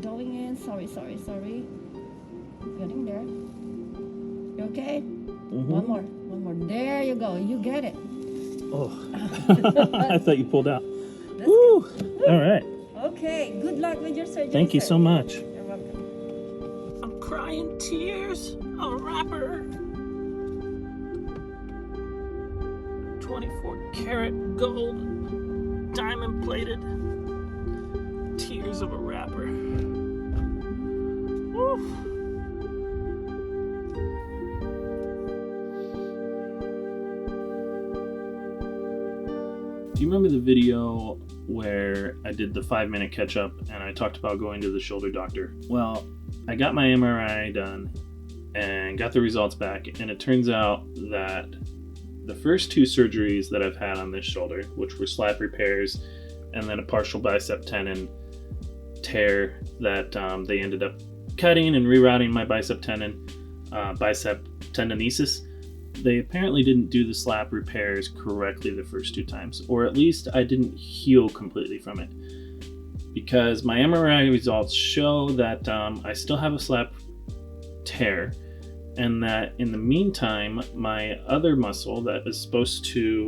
going in. Sorry. Getting there. You okay? Mm-hmm. One more. There you go. You get it. Oh, I thought you pulled out. That's Woo! good. All right. Okay. Good luck with your surgery. Thank you sir. so much. You're welcome. I'm crying tears. A rapper. 24 karat gold, diamond plated. Tears of a rapper. Woo! Do you remember the video where I did the 5-minute catch up and I talked about going to the shoulder doctor? Well, I got my MRI done and got the results back, and it turns out that the first 2 surgeries that I've had on this shoulder, which were slap repairs and then a partial bicep tendon tear that they ended up cutting and rerouting my bicep tendinosis. They apparently didn't do the slap repairs correctly the first 2 times, or at least I didn't heal completely from it, because my MRI results show that I still have a slap tear, and that in the meantime my other muscle that is supposed to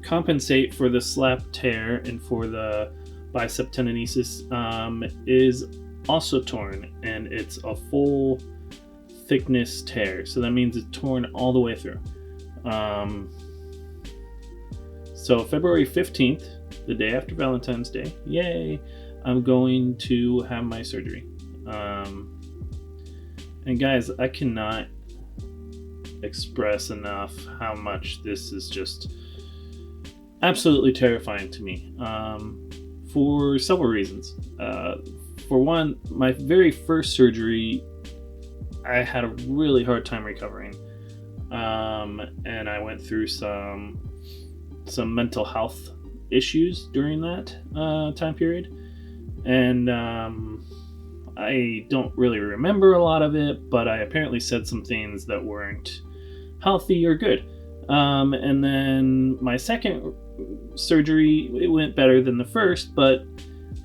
compensate for the slap tear and for the bicep tendinosis is also torn, and it's a full thickness tear, so that means it's torn all the way through. So February 15th, the day after Valentine's Day, yay, I'm going to have my surgery. And guys, I cannot express enough how much this is just absolutely terrifying to me, for several reasons. For one, my very first surgery, I had a really hard time recovering, and I went through some mental health issues during that time period, and I don't really remember a lot of it, but I apparently said some things that weren't healthy or good. And then my second surgery, it went better than the first, but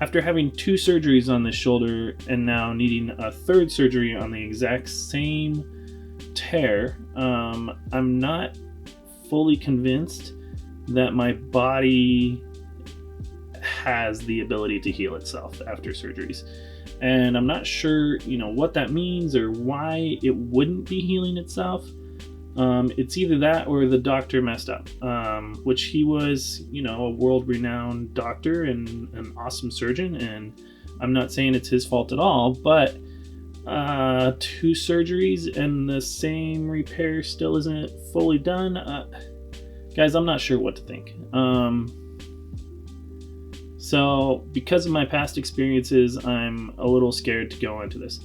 after having 2 surgeries on this shoulder and now needing a 3rd surgery on the exact same tear, I'm not fully convinced that my body has the ability to heal itself after surgeries. And I'm not sure, what that means or why it wouldn't be healing itself. It's either that or the doctor messed up, which he was, a world-renowned doctor and an awesome surgeon, and I'm not saying it's his fault at all, but 2 surgeries and the same repair still isn't fully done. Guys, I'm not sure what to think. So because of my past experiences, I'm a little scared to go into this.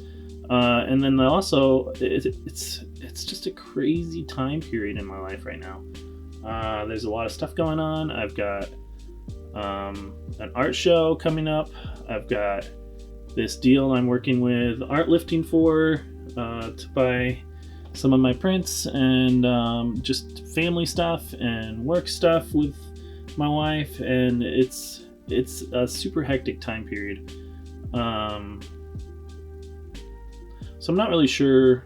And then also, it's just a crazy time period in my life right now. There's a lot of stuff going on. I've got an art show coming up. I've got this deal I'm working with Artlifting for to buy some of my prints, and just family stuff and work stuff with my wife, and it's a super hectic time period. So I'm not really sure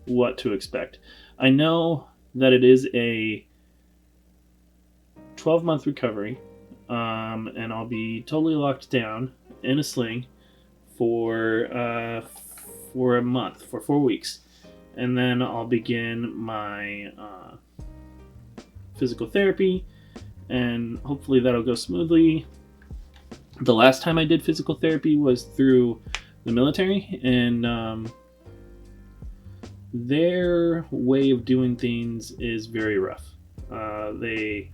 what to expect. I know that it is a 12-month recovery, and I'll be totally locked down in a sling for a month, for 4 weeks, and then I'll begin my physical therapy, and hopefully that'll go smoothly. The last time I did physical therapy was through the military, and their way of doing things is very rough. They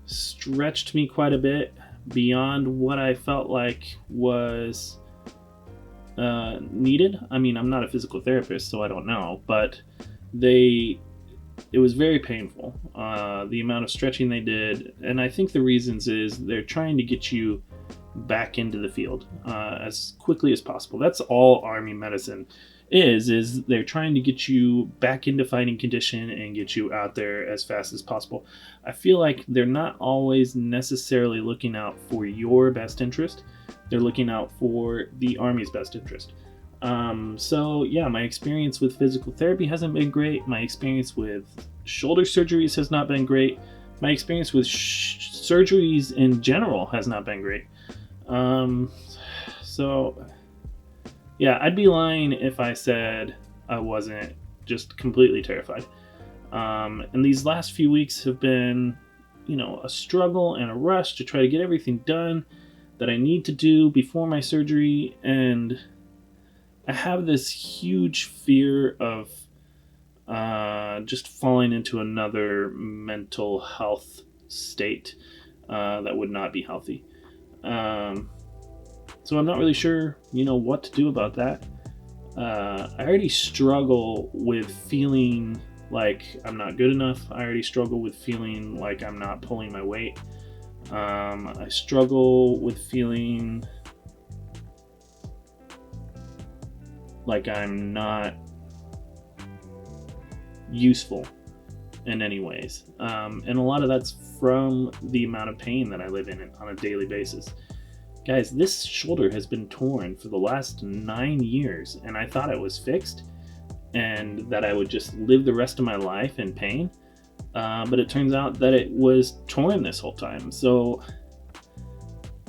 stretched me quite a bit beyond what I felt like was needed. I mean, I'm not a physical therapist, so I don't know, but it was very painful, the amount of stretching they did, and I think the reasons is they're trying to get you back into the field as quickly as possible. That's all Army medicine is they're trying to get you back into fighting condition and get you out there as fast as possible. I feel like they're not always necessarily looking out for your best interest. They're looking out for the Army's best interest. So yeah, my experience with physical therapy hasn't been great. My experience with shoulder surgeries has not been great. My experience with surgeries in general has not been great. So yeah, I'd be lying if I said I wasn't just completely terrified. And these last few weeks have been, a struggle and a rush to try to get everything done that I need to do before my surgery. And I have this huge fear of just falling into another mental health state that would not be healthy. So I'm not really sure, what to do about that. I already struggle with feeling like I'm not good enough. I already struggle with feeling like I'm not pulling my weight. I struggle with feeling like I'm not useful in any ways. And a lot of that's from the amount of pain that I live in on a daily basis. Guys, this shoulder has been torn for the last 9 years, and I thought it was fixed and that I would just live the rest of my life in pain. But it turns out that it was torn this whole time. So,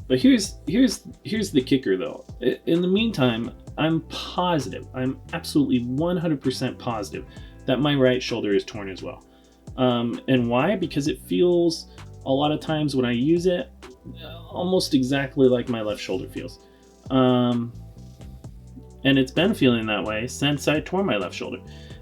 but here's the kicker though. In the meantime, I'm positive, I'm absolutely 100% positive that my right shoulder is torn as well. And why? Because it feels a lot of times when I use it almost exactly like my left shoulder feels. And it's been feeling that way since I tore my left shoulder.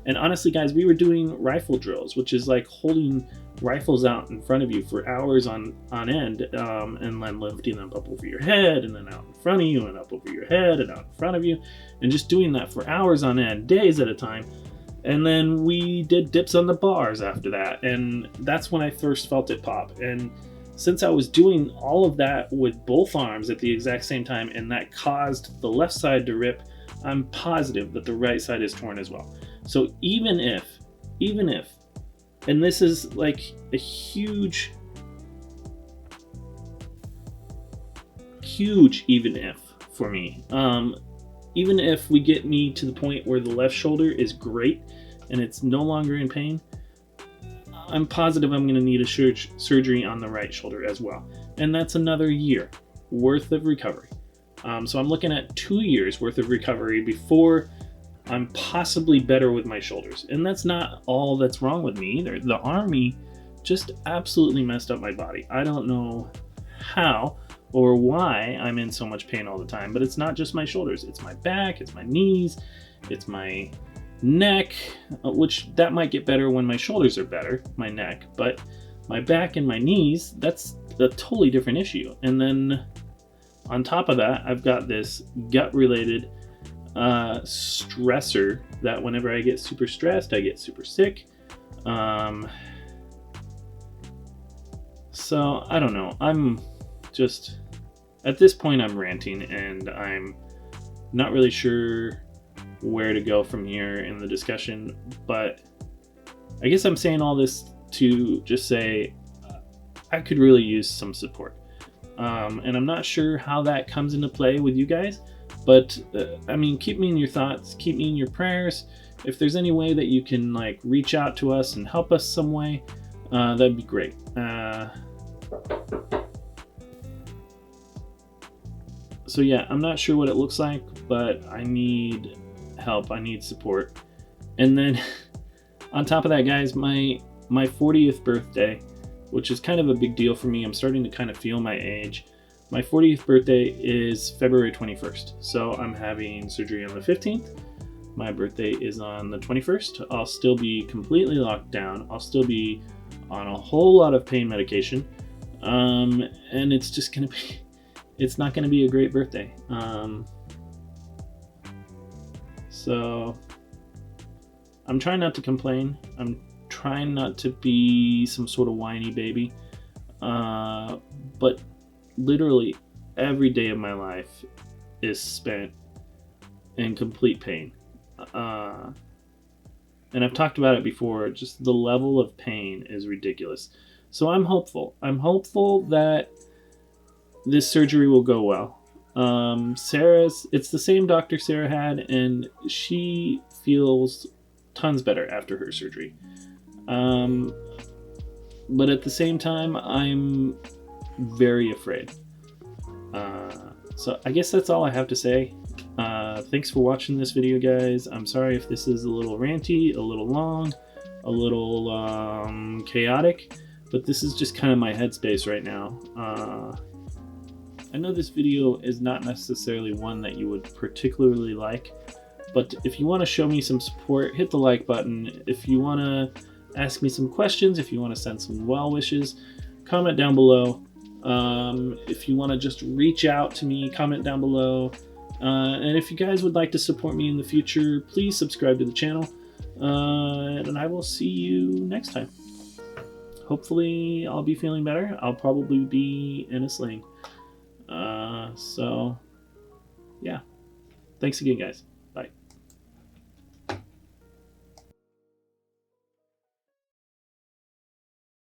And honestly, guys, we were doing rifle drills, which is like holding rifles out in front of you for hours on end, and then lifting them up over your head, and then out in front of you, and up over your head, and out in front of you, and just doing that for hours on end, days at a time. And then we did dips on the bars after that, and that's when I first felt it pop. And since I was doing all of that with both arms at the exact same time, and that caused the left side to rip, I'm positive that the right side is torn as well. So even if, and this is like a huge even if for me, even if we get me to the point where the left shoulder is great and it's no longer in pain, I'm positive I'm going to need a surgery on the right shoulder as well. And that's another year worth of recovery. So I'm looking at 2 years worth of recovery before I'm possibly better with my shoulders. And that's not all that's wrong with me either. The Army just absolutely messed up my body. I don't know how or why I'm in so much pain all the time, but it's not just my shoulders. It's my back, it's my knees, it's my neck, which that might get better when my shoulders are better, my neck, but my back and my knees, that's a totally different issue. And then on top of that, I've got this gut-related stressor that whenever I get super stressed, I get super sick. So I don't know. I'm just, at this point, I'm ranting and I'm not really sure where to go from here in the discussion, but I guess I'm saying all this to just say I could really use some support. And I'm not sure how that comes into play with you guys, but keep me in your thoughts, keep me in your prayers. If there's any way that you can reach out to us and help us some way, that'd be great. So yeah, I'm not sure what it looks like, but I need help, I need support. And then on top of that, guys, my 40th birthday, which is kind of a big deal for me. I'm starting to kind of feel my age. My 40th birthday is February 21st. So I'm having surgery on the 15th. My birthday is on the 21st. I'll still be completely locked down. I'll still be on a whole lot of pain medication. And it's just going to be, it's not going to be a great birthday. So I'm trying not to complain. I'm trying not to be some sort of whiny baby, but literally every day of my life is spent in complete pain, and I've talked about it before. Just the level of pain is ridiculous. So I'm hopeful that this surgery will go well. It's the same doctor Sarah had, and she feels tons better after her surgery. But at the same time, I'm very afraid. So I guess that's all I have to say. Thanks for watching this video, guys. I'm sorry if this is a little ranty, a little long, a little chaotic, but this is just kind of my headspace right now. I know this video is not necessarily one that you would particularly like, but if you want to show me some support, hit the like button. If you want to ask me some questions, if you want to send some well wishes, comment down below. If you want to just reach out to me, comment down below. And if you guys would like to support me in the future, please subscribe to the channel. And I will see you next time. Hopefully I'll be feeling better. I'll probably be in a sling. So yeah, thanks again, guys.